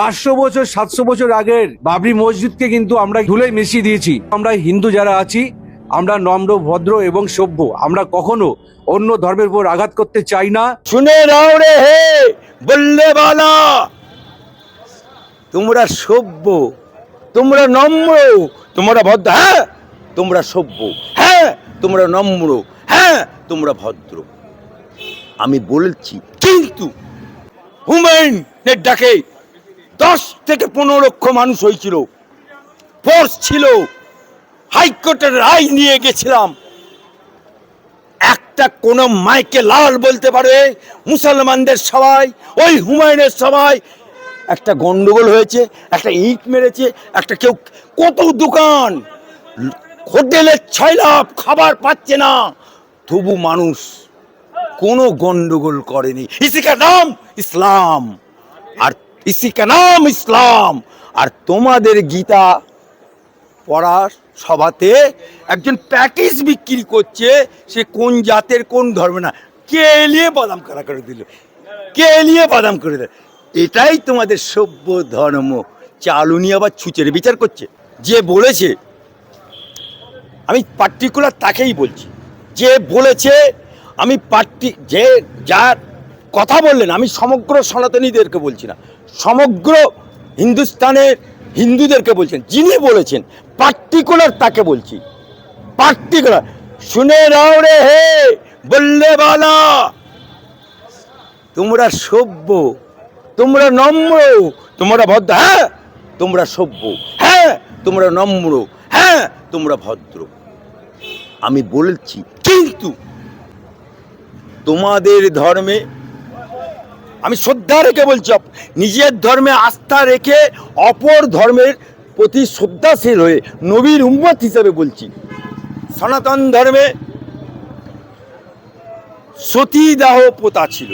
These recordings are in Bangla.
500 বছর 700 বছর আগের বাবরি মসজিদকে কিন্তু আমরা ধুলোয় মিশিয়ে দিয়েছি। আমরা হিন্দু যারা আছি আমরা নম্র ভদ্র এবং সভ্য, আমরা কখনো অন্য ধর্মের উপর আঘাত করতে চাই না। শুনে নাও রে হে বললে বালা, তোমরা সভ্য, তোমরা নম্র, তোমরা ভদ্র। হ্যাঁ তোমরা সভ্য, হ্যাঁ তোমরা নম্র, হ্যাঁ তোমরা ভদ্র। আমি বলছি কিন্তু হুমায়ুনের ডাকে 10 থেকে 15 লক্ষ মানুষ হয়েছিল, ফোর্স ছিল, হাইকোর্টের রায় নিয়ে গেছিলাম। একটা কোন মাইকে লাল বলতে পারে মুসলমানদের সবাই ওই হুমায়ুনের সবাই একটা গন্ডগোল হয়েছে, একটা ইট মেরেছে, একটা কেউ কত দোকান হোটেলের 6 লাখ খাবার পাচ্ছে না, তবু মানুষ কোনো গন্ডগোল করেনি। ইসি কা নাম ইসলাম, আর ইসি কা নাম ইসলাম। আর তোমাদের গীতা পড়ার সভাতে একজন প্যাকেজ বিক্রি করছে, সে কোন জাতের কোন ধর্ম না, কে এলিয়ে বাদাম কারা করে দিল, কে এলিয়ে বাদাম করে দিল। এটাই তোমাদের সভ্য ধর্ম। চালুনি আবার ছুঁচের বিচার করছে। যে বলেছে, আমি পার্টিকুলার তাকেই বলছি, যে বলেছে আমি যে যার কথা বললেন, আমি সমগ্র সনাতনীদেরকে বলছি না, সমগ্র হিন্দুস্তানের হিন্দুদেরকে বলছেন, যিনি বলেছেন পার্টিকুলার তাকে বলছি, পার্টিকুলার। শুনে নাও রে হে বললে বালা, তোমরা সভ্য, তোমরা নম্র, তোমরা ভদ্র। হ্যাঁ তোমরা সভ্য, হ্যাঁ তোমরা নম্র, হ্যাঁ তোমরা ভদ্র। আমি বলছি কিন্তু তোমাদের ধর্মে আমি শ্রদ্ধা রেখে বলছি, নিজের ধর্মে আস্থা রেখে অপর ধর্মের প্রতি শ্রদ্ধাশীল হয়ে নবীর উম্মত হিসেবে বলছি, সনাতন ধর্মে সতীদাহ প্রথা ছিল।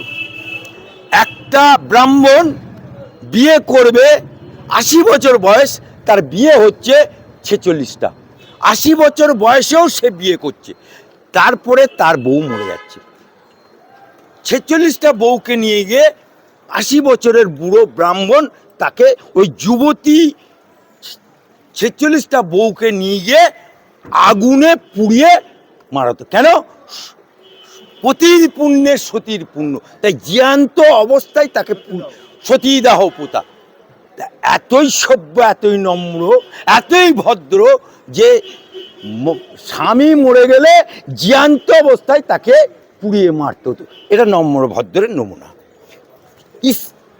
একটা ব্রাহ্মণ বিয়ে করবে, 80 বছর বয়স, তার বিয়ে হচ্ছে 46টা, 80 বছর বয়সেও সে বিয়ে করছে, তারপরে তার বউ মরে যাচ্ছে। 46টা বউকে নিয়ে গিয়ে 80 বছরের বুড়ো ব্রাহ্মণ তাকে ওই যুবতী 46টা বউকে নিয়ে গিয়ে আগুনে পুড়িয়ে মারাতো। কেন? পতির পুণ্যে সতীর পুণ্য, তাই জ্যান্ত অবস্থায় তাকে সতীদাহ প্রথা। এতই সভ্য, এতই নম্র, এতই ভদ্র যে স্বামী মরে গেলে জ্যান্ত অবস্থায় তাকে পুড়িয়ে মারত হতো। এটা নম্র ভদ্রের নমুনা।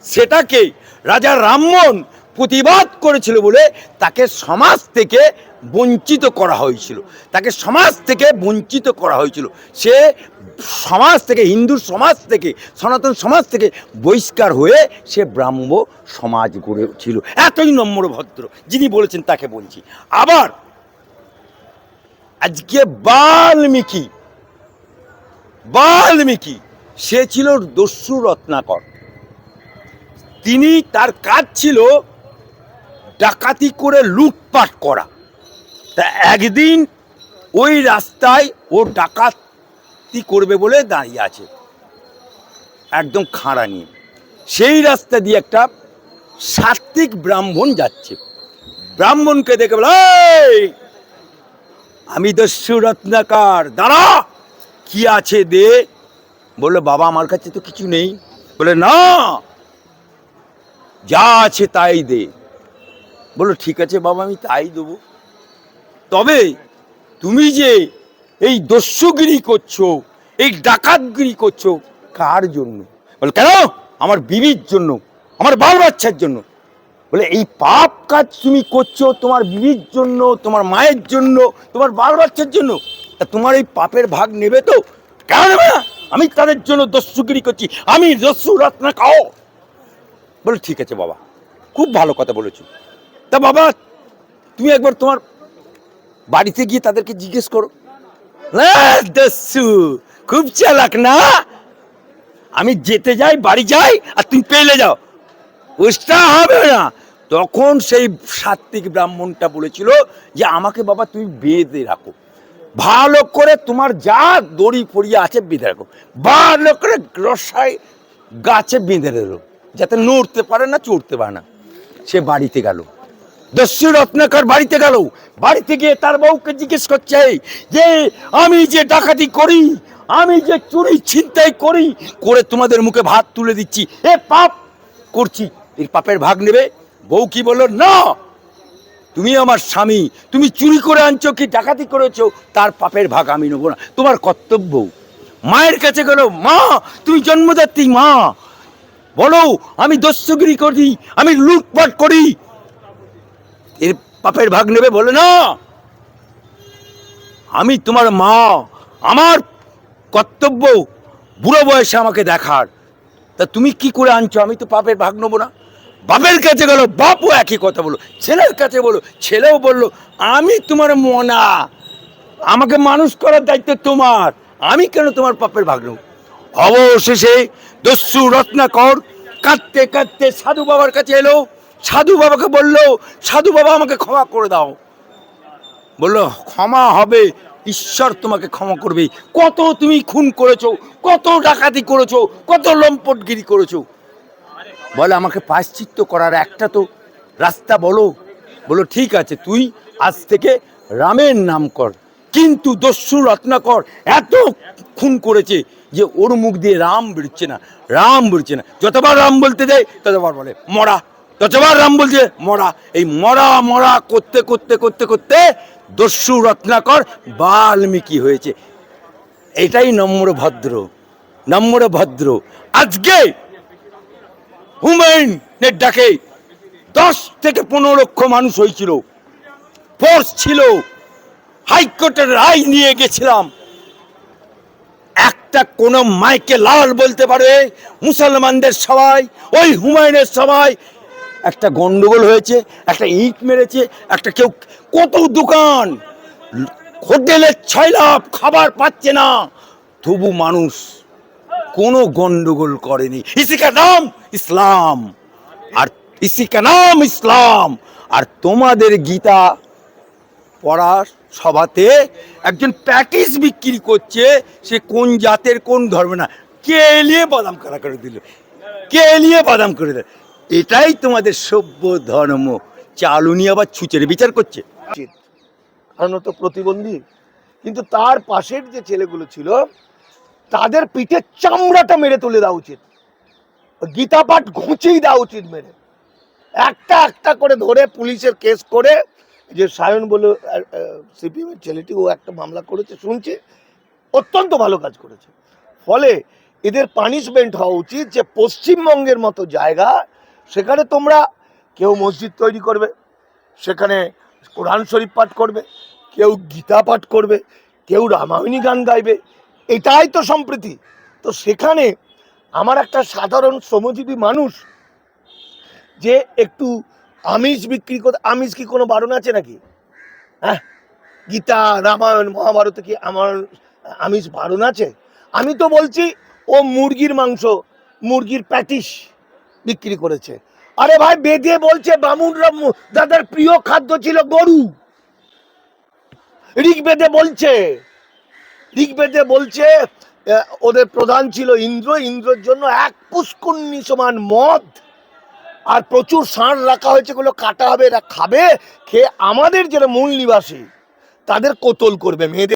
সেটাকে রাজা রামমোহন প্রতিবাদ করেছিল বলে তাকে সমাজ থেকে বঞ্চিত করা হয়েছিল, তাকে সমাজ থেকে বঞ্চিত করা হয়েছিল। সে সমাজ থেকে, হিন্দু সমাজ থেকে, সনাতন সমাজ থেকে বহিষ্কার হয়ে সে ব্রাহ্ম সমাজ গড়েছিল। এতই নম্র ভদ্র যিনি বলেছেন তাকে বলছি। আবার আজকে বাল্মীকি সে ছিল দস্যু রত্নাকর। তিনি, তার কাজ ছিল ডাকাতি করে লুটপাট করা। তা একদিন ওই রাস্তায় ও ডাকাতি করবে বলে দাঁড়িয়ে আছে, একদম খাঁড়া নিয়ে। সেই রাস্তা দিয়ে একটা সাত্ত্বিক ব্রাহ্মণ যাচ্ছে। ব্রাহ্মণকে দেখে বলে, আমি দস্যু রত্নাকর, দাঁড়া, কি আছে দে। বললো, বাবা আমার কাছে তো কিছু নেই। বলে, না, যা আছে তাই দে। বললো, ঠিক আছে বাবা, আমি তাই দেবো। তবে তুমি যে এই দস্যুগিরি করছো, এই ডাকাতগিরি করছো, কার জন্য? বলে, কেন? আমার বিবির জন্য, আমার বাল বাচ্চার জন্য। বলে, এই পাপ কাজ তুমি করছো তোমার বিবির জন্য, তোমার মায়ের জন্য, তোমার বাল বাচ্চার জন্য, তা তোমার এই পাপের ভাগ নেবে তো? কেন নেবে না? আমি তাদের জন্য দস্যুগিরি করছি, আমি দস্যু রত্নাকর। বলে, ঠিক আছে বাবা, খুব ভালো কথা বলেছো। তা বাবা, তুমি একবার তোমার বাড়িতে গিয়ে তাদেরকে জিজ্ঞেস করো। দস্যু খুব চালাক না? আমি যেতে যাই, বাড়ি যাই, আর তুমি পেলে যাও, ওটা হবে না। তখন সেই সাত্ত্বিক ব্রাহ্মণটা বলেছিল যে, আমাকে বাবা তুমি বেঁধে রাখো, ভালো করে তোমার যা দড়ি ফড়িয়ে আছে বেঁধে রাখো, ভালো করে রসায় গাছে বেঁধে রেখো, যাতে নড়তে পারে না, চড়তে পারে না। সে বাড়িতে গেল, দস্যু রত্নাকর বাড়িতে গেল। বাড়িতে গিয়ে তার বউকে জিজ্ঞেস করছে যে আমি যে ডাকাতি করি, আমি যে চুরি ছিনতাই করি, করে তোমাদের মুখে ভাত তুলে দিচ্ছি, এ পাপ করছি, এর পাপের ভাগ নেবে? বউ কি বলল, না, তুমি আমার স্বামী, তুমি চুরি করে আনছো কি ডাকাতি করেছো, তার পাপের ভাগ আমি নেবো না, তোমার কর্তব্য। মায়ের কাছে গেল, মা তুমি জন্মদাত্রী মা, বলো আমি দস্যুগিরি করি, আমি লুটপাট করি, এর পাপের ভাগ নেবে? বলে না, আমি তোমার মা, আমার কর্তব্য বুড়ো বয়সে আমাকে দেখার, তা তুমি কি করে আনছো, আমি তো পাপের ভাগ নেবো না। বাপের কাছে গেল, বাপও একই কথা বলো, ছেলের কাছে বলো, ছেলেও বললো আমি তোমার মনা, আমাকে মানুষ করার দায়িত্ব তোমার, আমি কেন তোমার পাপের ভাগ নেব? অবশেষে দস্যু রত্নাকর কাঁদতে কাঁদতে সাধু বাবার কাছে এলো, সাধু বাবাকে বলল, সাধু বাবা আমাকে ক্ষমা করে দাও। বললো ক্ষমা হবে, ঈশ্বর তোমাকে ক্ষমা করবে, কত তুমি খুন করেছো, কত ডাকাতি করেছো, কত লম্পটগিরি করেছো, বলে আমাকে প্রায়শ্চিত্ত করার একটা তো রাস্তা বলো। বলো ঠিক আছে, তুই আজ থেকে রামের নাম কর। কিন্তু দস্যু রত্নাকর এত খুন করেছে যে ওর মুখ দিয়ে রাম বেরোচ্ছে না, রাম বেরোচ্ছে না, যতবার রাম বলতে দেয় ততবার বলে মরা, যতবার রাম বলছে মরা, এই মরা মরা করতে করতে করতে করতে দস্যু রত্নাকর বাল্মীকি হয়েছে। এটাই নম্র ভদ্র, নম্র ভদ্র। আজকে হুমায়ুনের ডাকে 10 থেকে 15 লক্ষ মানুষ হয়েছিল, ফোর্স ছিল, হাইকোর্টের রায় নিয়ে গেছিলাম। একটা কোন মাইকে লাল বলতে পারে মুসলমানদের সবাই, ওই হুমায়ুনের সবাই একটা গন্ডগোল হয়েছে, একটা ইট মেরেছে, একটা কেউ, কত দোকান, হোটেলের 6 লাখ খাবার পাচ্ছে না, তবু মানুষ কোনো গন্ডগোল করেনি। ইসি কা নাম ইসলাম, আর ইসি কা নাম ইসলাম। আর তোমাদের গীতা পড়ার সভাতে একজন প্যাকেজ বিক্রি করছে, সে কোন জাতের কোন ধর্ম না, কে এলিয়ে বাদাম কারা করে দিল, কে এলিয়ে বাদাম করে দিল। এটাই তোমাদের সভ্য ধর্ম, চালুনি আবার ছুঁচের বিচার করছে। কারণ ও তো প্রতিবন্ধী, কিন্তু তার পাশের যে ছেলেগুলো ছিল তাদের পিঠে চামড়াটা মেরে তুলে দেওয়া উচিত, গীতা পাঠ ঘুঁচিয়ে দেওয়া উচিত মেরে, একটা একটা করে ধরে পুলিশের কেস করে। যে সায়ন বলে সিপিএম এর ছেলেটি, ও একটা মামলা করেছে শুনছি, অত্যন্ত ভালো কাজ করেছে। ফলে এদের পানিশমেন্ট হওয়া উচিত যে পশ্চিমবঙ্গের মতো জায়গা, সেখানে তোমরা কেউ মসজিদ তৈরি করবে, সেখানে কোরআন শরীফ পাঠ করবে, কেউ গীতা পাঠ করবে, কেউ রামায়ণী গান গাইবে, এটাই তো সম্প্রীতি। তো সেখানে আমার একটা সাধারণ শ্রমজীবী মানুষ যে একটু আমিষ বিক্রি করতে, আমিষ কি কোনো বারণ আছে নাকি? হ্যাঁ, গীতা রামায়ণ মহাভারতে কি আমার আমিষ বারণ আছে? আমি তো বলছি ও মুরগির মাংস, মুরগির প্যাটিস বিক্রি করেছে। আরে ভাই, বেদে বলছে বামুনরা দাদার প্রিয় খাদ্য ছিল গরু। ঋগ্বেদে বলছে, ঋগ্বেদে বলছে ওদের প্রধান ছিল ইন্দ্র, ইন্দ্রের জন্য 1 পুষ্করণী সমান মদ আর প্রচুর ষাঁড় রাখা হয়েছে, গুলো কাটা হবে, এরা খাবে, খেয়ে আমাদের যারা মূল নিবাসী তাদের কোতল করবে, মেয়েদের